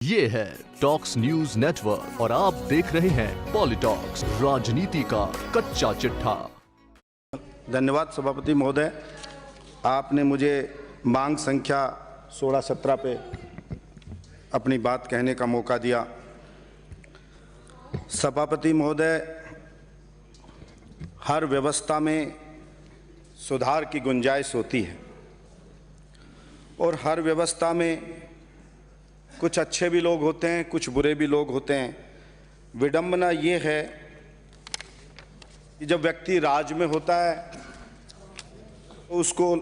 ये है talks news network और आप देख रहे हैं पॉलिटॉक्स, राजनीति का कच्चा चिट्ठा। धन्यवाद सभापति महोदय, आपने मुझे मांग संख्या 16-17 पे अपनी बात कहने का मौका दिया। सभापति महोदय, हर व्यवस्था में सुधार की गुंजाइश होती है और हर व्यवस्था में कुछ अच्छे भी लोग होते हैं, कुछ बुरे भी लोग होते हैं। विडंबना ये है कि जब व्यक्ति राज में होता है तो उसको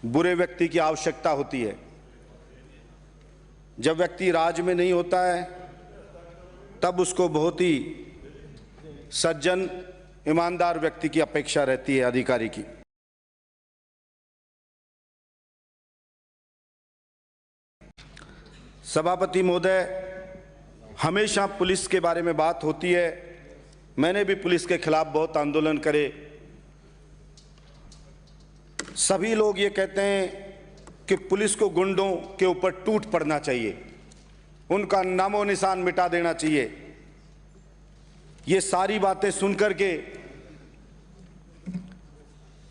बुरे व्यक्ति की आवश्यकता होती है, जब व्यक्ति राज में नहीं होता है तब उसको बहुत ही सज्जन ईमानदार व्यक्ति की अपेक्षा रहती है, अधिकारी की। सभापति महोदय, हमेशा पुलिस के बारे में बात होती है। मैंने भी पुलिस के खिलाफ बहुत आंदोलन करे। सभी लोग ये कहते हैं कि पुलिस को गुंडों के ऊपर टूट पड़ना चाहिए, उनका नामो निशान मिटा देना चाहिए। ये सारी बातें सुनकर के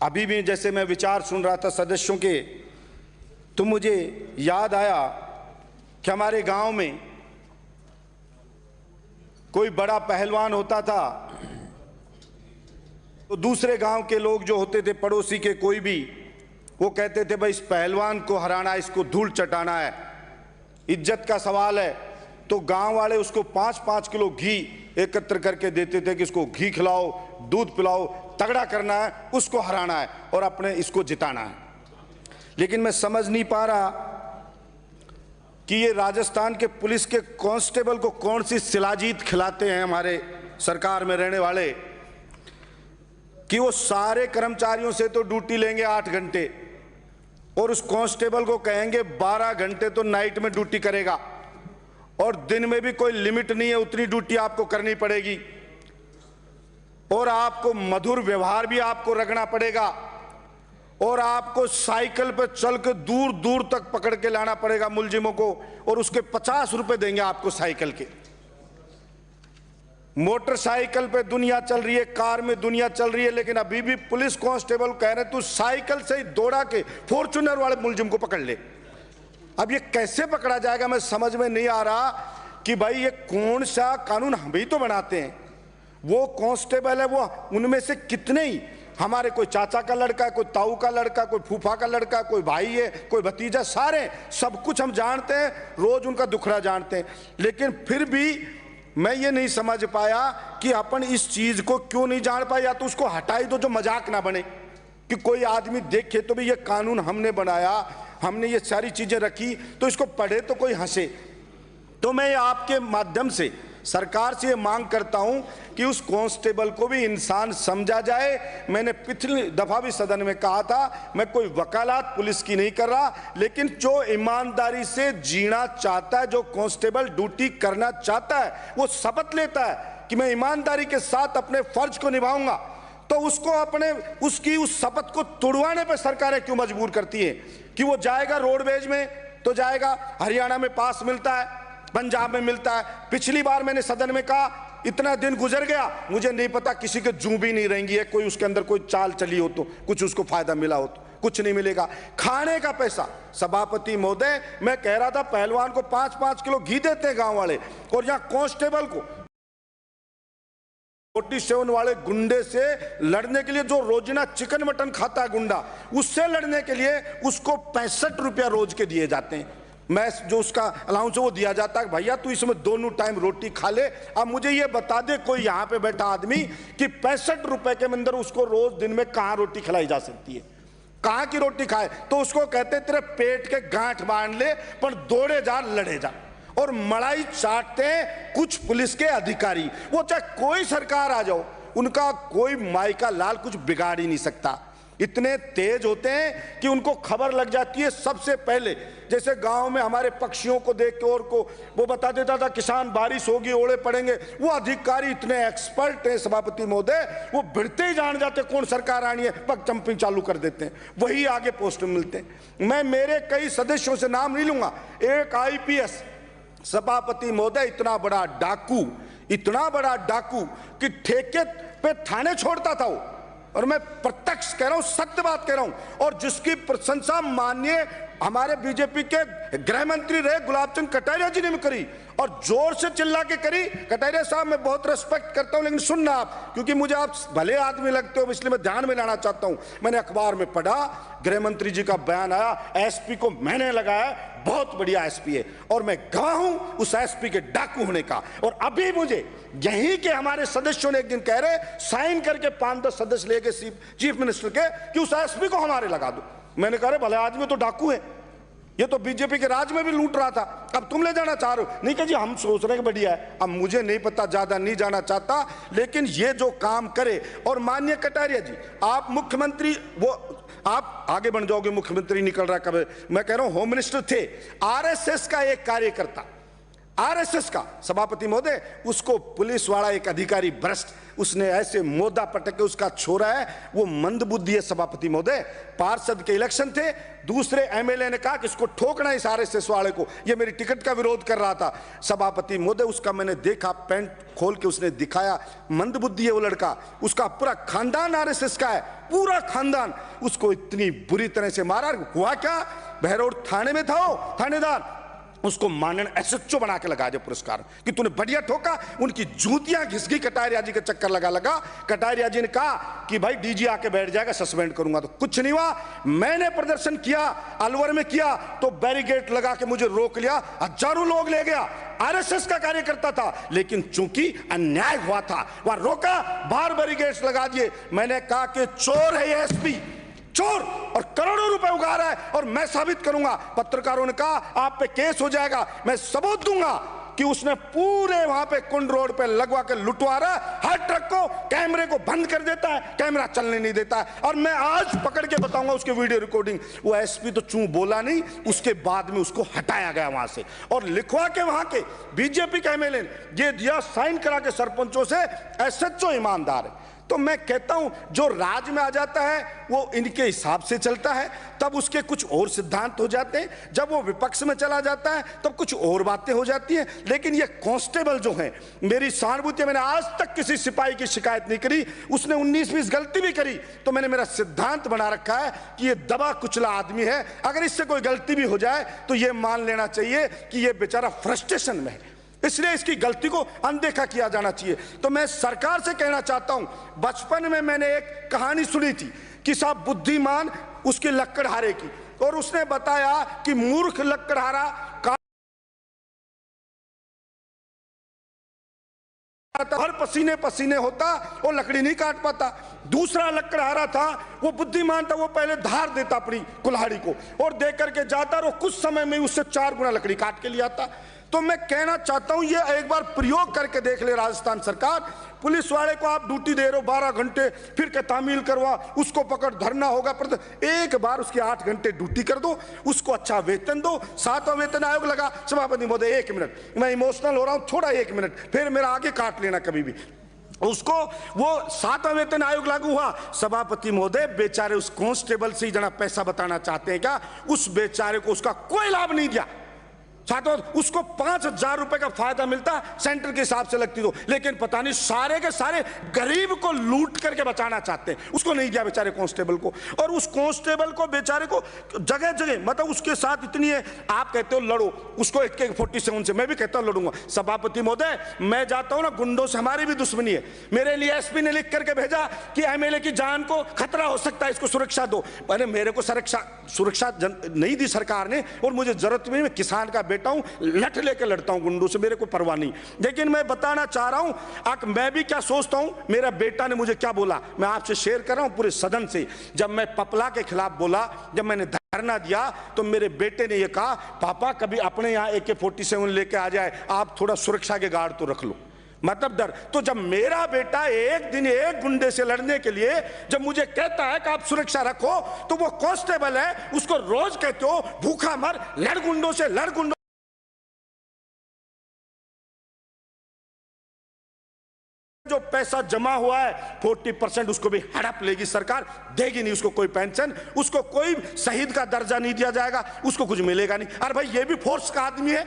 अभी भी जैसे मैं विचार सुन रहा था सदस्यों के, तो मुझे याद आया कि हमारे गांव में कोई बड़ा पहलवान होता था तो दूसरे गांव के लोग जो होते थे, पड़ोसी के कोई भी, वो कहते थे भाई इस पहलवान को हराना, इसको धूल चटाना है, इज्जत का सवाल है। तो गांव वाले उसको 5-5 किलो घी एकत्र करके देते थे कि इसको घी खिलाओ, दूध पिलाओ, तगड़ा करना है, उसको हराना है और अपने इसको जिताना है। लेकिन मैं समझ नहीं पा रहा कि ये राजस्थान के पुलिस के कांस्टेबल को कौन सी शिलाजीत खिलाते हैं हमारे सरकार में रहने वाले, कि वो सारे कर्मचारियों से तो ड्यूटी लेंगे 8 घंटे और उस कांस्टेबल को कहेंगे 12 घंटे तो नाइट में ड्यूटी करेगा और दिन में भी कोई लिमिट नहीं है, उतनी ड्यूटी आपको करनी पड़ेगी और आपको मधुर व्यवहार भी आपको रखना पड़ेगा और आपको साइकिल पर चल के दूर दूर तक पकड़ के लाना पड़ेगा मुलजिमों को और उसके 50 रुपए देंगे आपको साइकिल के। मोटरसाइकिल पे दुनिया चल रही है, कार में दुनिया चल रही है, लेकिन अभी भी पुलिस कांस्टेबल कह रहे तू साइकिल से ही दौड़ा के फॉर्च्यूनर वाले मुलजिम को पकड़ ले। अब ये कैसे पकड़ा जाएगा, मैं समझ में नहीं आ रहा कि भाई ये कौन सा कानून हम ही तो बनाते हैं। वो कांस्टेबल है, वो उनमें से कितने ही हमारे कोई चाचा का लड़का है, कोई ताऊ का लड़का, कोई फूफा का लड़का, कोई भाई है, कोई भतीजा, सारे सब कुछ हम जानते हैं, रोज उनका दुखड़ा जानते हैं। लेकिन फिर भी मैं ये नहीं समझ पाया कि अपन इस चीज को क्यों नहीं जान पाए। या तो उसको हटाई दो, जो मजाक ना बने कि कोई आदमी देखे तो भी ये कानून हमने बनाया, हमने ये सारी चीजें रखी, तो इसको पढ़े तो कोई हंसे। तो मैं आपके माध्यम से सरकार से ये मांग करता हूं कि उस कांस्टेबल को भी इंसान समझा जाए। मैंने पिछली दफा भी सदन में कहा था, मैं कोई वकालत पुलिस की नहीं कर रहा, लेकिन जो ईमानदारी से जीना चाहता है, जो कांस्टेबल ड्यूटी करना चाहता है, वो शपथ लेता है कि मैं ईमानदारी के साथ अपने फर्ज को निभाऊंगा, तो उसको अपने उसकी उस शपथ को तोड़वाने पर सरकारें क्यों मजबूर करती है कि वो जाएगा रोडवेज में तो जाएगा, हरियाणा में पास मिलता है, पंजाब में मिलता है। पिछली बार मैंने सदन में कहा, इतना दिन गुजर गया, मुझे नहीं पता किसी के जू भी नहीं रहेंगी है, कोई उसके अंदर कोई चाल चली हो तो कुछ उसको फायदा मिला हो तो कुछ नहीं मिलेगा। खाने का पैसा, सभापति महोदय, मैं कह रहा था पहलवान को 5-5 किलो घी देते हैं गांव वाले, और यहाँ कांस्टेबल को 47 वाले गुंडे से लड़ने के लिए, जो रोजाना चिकन मटन खाता है गुंडा, उससे लड़ने के लिए उसको 65 रुपया रोज के दिए जाते हैं। मैं जो उसका अलाउंस है वो दिया जाता है, भैया तू इसमें दोनों टाइम रोटी खा ले। अब मुझे ये बता दे कोई यहाँ पे बैठा आदमी कि 65 रुपए के अंदर उसको रोज दिन में कहाँ रोटी खिलाई जा सकती है, कहाँ की रोटी खाए। तो उसको कहते तेरे पेट के गांठ बांध ले पर दौड़े जा, लड़े जा। और मलाई चाटते हैं कुछ पुलिस के अधिकारी, वो चाहे कोई सरकार आ जाओ, उनका कोई माई का लाल कुछ बिगाड़ ही नहीं सकता। इतने तेज होते हैं कि उनको खबर लग जाती है सबसे पहले। जैसे गांव में हमारे पक्षियों को देख के और को वो बता देता था किसान बारिश होगी, ओले पड़ेंगे, वो अधिकारी इतने एक्सपर्ट हैं सभापति महोदय, वो भिड़ते ही जान जाते कौन सरकार आनी है, पग जंपिंग चालू कर देते हैं, वही आगे पोस्ट मिलते हैं। मैं मेरे कई सदस्यों से नाम नहीं लूंगा, एक IPS सभापति महोदय इतना बड़ा डाकू कि ठेके पे थाने छोड़ता था वो, और मैं प्रत्यक्ष कह रहा हूं, सत्य बात कह रहा हूं, और जिसकी प्रशंसा माननीय हमारे बीजेपी के गृह मंत्री रहे गुलाब चंद कटारिया जी ने भी करी, और जोर से चिल्ला के करी। कटारिया साहब मैं बहुत रिस्पेक्ट करता हूं, लेकिन सुनना आप, क्योंकि मुझे आप भले आदमी लगते हो, इसलिए मैं ध्यान में लाना चाहता हूं। मैंने अखबार में पढ़ा, गृह मंत्री जी का बयान आया, एसपी को मैंने लगाया, बहुत बढ़िया एसपी है, और मैं गवाह हूं उस एसपी के डाकू होने का। और अभी मुझे यहीं के हमारे सदस्यों ने एक दिन कह रहे, साइन करके 5-10 सदस्य लेके चीफ मिनिस्टर के, कि उस एसपी को हमारे लगा दो। मैंने कहा भले आदमी तो डाकू है, ये तो बीजेपी के राज में भी लूट रहा था, अब तुम ले जाना चाह रहे हो। नहीं कह जी, हम सोच रहे हैं कि बढ़िया है। अब मुझे नहीं पता, ज्यादा नहीं जाना चाहता, लेकिन ये जो काम करे। और माननीय कटारिया जी, आप मुख्यमंत्री, वो आप आगे बढ़ जाओगे, मुख्यमंत्री निकल रहा कब, मैं कह रहा हूं होम मिनिस्टर थे, आरएसएस का एक कार्यकर्ता, आरएसएस का सभापति महोदय, उसको पुलिस वाला एक अधिकारी भ्रष्ट, उसने ऐसे मोदा पटक के उसका छोरा है, वो मंदबुद्धि है सभापति महोदय। पार्षद के इलेक्शन थे, दूसरे एमएलए ने कहा कि इसको ठोकना इस आरएसएस वाले को, ये मेरी टिकट का विरोध कर रहा था। सभापति महोदय, उसका मैंने देखा, पैंट खोल के उसने दिखाया, मंदबुद्धि है वो लड़का, उसका पूरा खानदान आरएसएस का है, पूरा खानदान। उसको इतनी बुरी तरह से मारा। हुआ क्या, बहरोड थाने में था वो थानेदार, उसको माननीय एसएचओ बना के लगा दिया पुरस्कार कि तूने बढ़िया ठोका। उनकी जूतियां घिस गई, कटारिया जी के चक्कर लगा। कटारिया जी ने कहा कि भाई डीजी आके बैठ जाएगा, सस्पेंड करूंगा, तो कुछ नहीं हुआ। मैंने प्रदर्शन किया, अलवर में किया, तो बैरिकेड लगा के मुझे रोक लिया, हजारों लोग ले गया। आरएसएस का कार्यकर्ता था, लेकिन चूंकि अन्याय हुआ था वहां रोका, बाहर बैरिकेड्स लगा दिए। मैंने कहा कि चोर है ये एसपी, चोर, और करोड़ों रुपए उगा रहा है, और मैं साबित करूंगा। पत्रकारों ने कहा आप पे केस हो जाएगा, मैं सबूत दूंगा कि उसने पूरे वहां पे कुंड रोड पे लगवा के लुटवा रहा है। हर ट्रक को कैमरे को बंद कर देता है, कैमरा चलने नहीं देता है, और मैं आज पकड़ के बताऊंगा उसके वीडियो रिकॉर्डिंग। वो एसपी तो चूं बोला नहीं, उसके बाद में उसको हटाया गया वहां से, और लिखवा के वहां के बीजेपी के एमएलए ने ये दिया, साइन करा के सरपंचों से, एसएचओ ईमानदार है। तो मैं कहता हूं जो राज में आ जाता है वो इनके हिसाब से चलता है, तब उसके कुछ और सिद्धांत हो जाते हैं। जब वो विपक्ष में चला जाता है तब कुछ और बातें हो जाती हैं। लेकिन ये कांस्टेबल जो है, मेरी सहानुभूति, मैंने आज तक किसी सिपाही की शिकायत नहीं करी, उसने 19-20 गलती भी करी तो मैंने मेरा सिद्धांत बना रखा है कि ये दबा कुचला आदमी है, अगर इससे कोई गलती भी हो जाए तो ये मान लेना चाहिए कि ये बेचारा फ्रस्ट्रेशन में है, इसलिए इसकी गलती को अनदेखा किया जाना चाहिए। तो मैं सरकार से कहना चाहता हूं, बचपन में मैंने एक कहानी सुनी थी कि साहब बुद्धिमान उसके लकड़हारे की, और उसने बताया कि मूर्ख लकड़हारा हर पसीने पसीने होता, वो लकड़ी नहीं काट पाता। दूसरा लकड़हारा था, वो बुद्धिमान था, वो पहले धार देता अपनी कुल्हाड़ी को, और दे करके जाता, और कुछ समय में उससे 4 गुना लकड़ी काट के ले आता। तो मैं कहना चाहता हूं ये एक बार प्रयोग करके देख ले राजस्थान सरकार। पुलिस वाले को आप ड्यूटी दे रहे हो 12 घंटे, फिर के तामील करवा, उसको पकड़ धरना होगा, पर एक बार उसकी 8 घंटे ड्यूटी कर दो, उसको अच्छा वेतन दो, 7वां वेतन आयोग लगा। सभापति महोदय 1 मिनट, मैं इमोशनल हो रहा हूं, थोड़ा 1 मिनट, फिर मेरा आगे काट लेना कभी भी। उसको वो 7वां वेतन आयोग लागू हुआ। सभापति महोदय बेचारे उस कांस्टेबल से ही जना पैसा बताना चाहते हैं क्या, उस बेचारे को उसका कोई लाभ नहीं दिया। छात्रों, उसको 5,000 रुपए का फायदा मिलता, सेंटर के हिसाब से लगती तो, लेकिन पता नहीं सारे के सारे गरीब को लूट करके बचाना चाहते हैं, उसको नहीं दिया बेचारे कांस्टेबल को। और उस कांस्टेबल को बेचारे को जगह जगह, मतलब उसके साथ इतनी है, आप कहते हो लड़ो, उसको AK-47 से, मैं भी कहता हूं लड़ूंगा। सभापति महोदय मैं जाता हूं ना, गुंडों से हमारी भी दुश्मनी है। मेरे लिए एसपी ने लिख करके भेजा कि एमएलए की जान को खतरा हो सकता है, इसको सुरक्षा दो। मैंने मेरे को सुरक्षा नहीं दी सरकार ने, और मुझे जरूरत नहीं, मैं किसान का बेटा हूं, लठ लेकर लड़ता हूं गुंडों से, मेरे को परवाह नहीं। लेकिन मैं बताना चाह रहा हूं मैं भी क्या सोचता हूं, मेरा बेटा ने मुझे क्या बोला, मैं आपसे शेयर कर रहा हूं पूरे सदन से। जब मैं पपला के खिलाफ बोला, जब मैंने धरना दिया, तो मेरे बेटे ने यह कहा, पापा कभी अपने यहां AK-47 लेके आ जाए, आप थोड़ा सुरक्षा के गार्ड तो रख लो, मतलब डर। तो जब मेरा बेटा एक दिन एक गुंडे से लड़ने के लिए जब मुझे कहता है कि आप सुरक्षा रखो, तो वो कांस्टेबल है, उसको रोज कहते हो भूखा मर, लड़ गुंडों से, लड़ गुंडों। जो पैसा जमा हुआ है 40% उसको भी हड़प लेगी सरकार, देगी नहीं उसको कोई पेंशन, उसको कोई शहीद का दर्जा नहीं दिया जाएगा, उसको कुछ मिलेगा नहीं। अरे भाई ये भी फोर्स का आदमी है,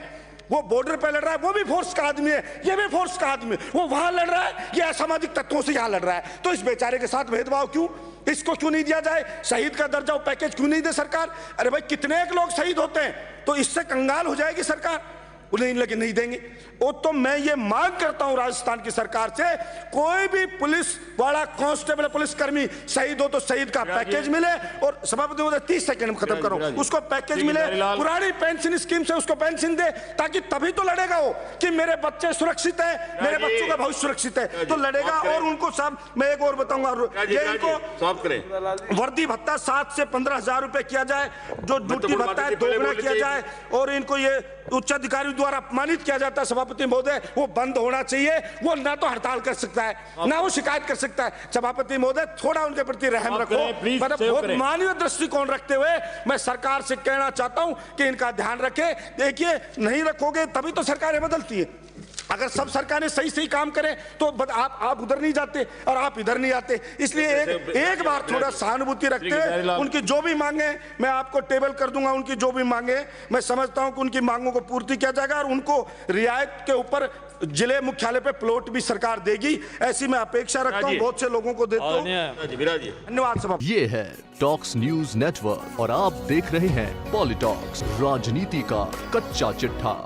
वो बॉर्डर पे लड़ रहा है, वो भी फोर्स का आदमी है, ये भी फोर्स का आदमी है। वो वहां लड़ रहा है, ये असामाजिक तत्वों से यहां लड़ रहा है। तो इस बेचारे के साथ भेदभाव क्यों? इसको क्यों नहीं दिया जाए? शहीद का दर्जा पैकेज क्यों नहीं दे सरकार? अरे भाई कितने एक लोग शहीद होते हैं, तो इससे कंगाल हो जाएगी सरकार? उन्हें लेकिन नहीं देंगे। वो तो मैं ये मांग करता हूं राजस्थान की सरकार से, कोई भी पुलिस वाला कांस्टेबल पुलिसकर्मी शहीद हो तो शहीद का पैकेज मिले, और सभापति महोदय 30 सेकंड में खत्म करो, उसको पैकेज मिले, पुरानी पेंशन स्कीम से उसको पेंशन दे, ताकि तभी तो लड़ेगा वो कि मेरे बच्चे सुरक्षित है, मेरे बच्चों का भविष्य सुरक्षित है, तो लड़ेगा। और उनको सब, मैं एक और बताऊंगा, ये इनको वर्दी भत्ता 7 से 15,000 रुपए किया जाए, जो ड्यूटी भत्ता है दोगुना किया जाए, और इनको ये उच्च अधिकारी द्वारा अपमानित किया जाता है सभापति महोदय, वो बंद होना चाहिए। वो ना तो हड़ताल कर सकता है, ना वो शिकायत कर सकता है। सभापति महोदय थोड़ा उनके प्रति रहम रखो। मतलब बहुत मानवीय दृष्टिकोण रखते हुए मैं सरकार से कहना चाहता हूं कि इनका ध्यान रखे। देखिए, नहीं रखोगे तभी तो सरकारें बदलती है। अगर सब सरकारें सही सही काम करें तो आप उधर नहीं जाते और आप इधर नहीं आते। इसलिए एक बार थोड़ा सहानुभूति रखते हुए उनकी जो भी मांगे मैं आपको टेबल कर दूंगा। उनकी जो भी मांगे मैं समझता हूं कि उनकी मांगों को पूर्ति किया जाएगा, और उनको रियायत के ऊपर जिले मुख्यालय पे प्लॉट भी सरकार देगी, ऐसी मैं अपेक्षा रखता हूं। बहुत से लोगों को देता हूं। धन्यवाद सभा। ये है टॉक्स न्यूज नेटवर्क और आप देख रहे हैं पॉलिटॉक्स, राजनीति का कच्चा चिट्ठा।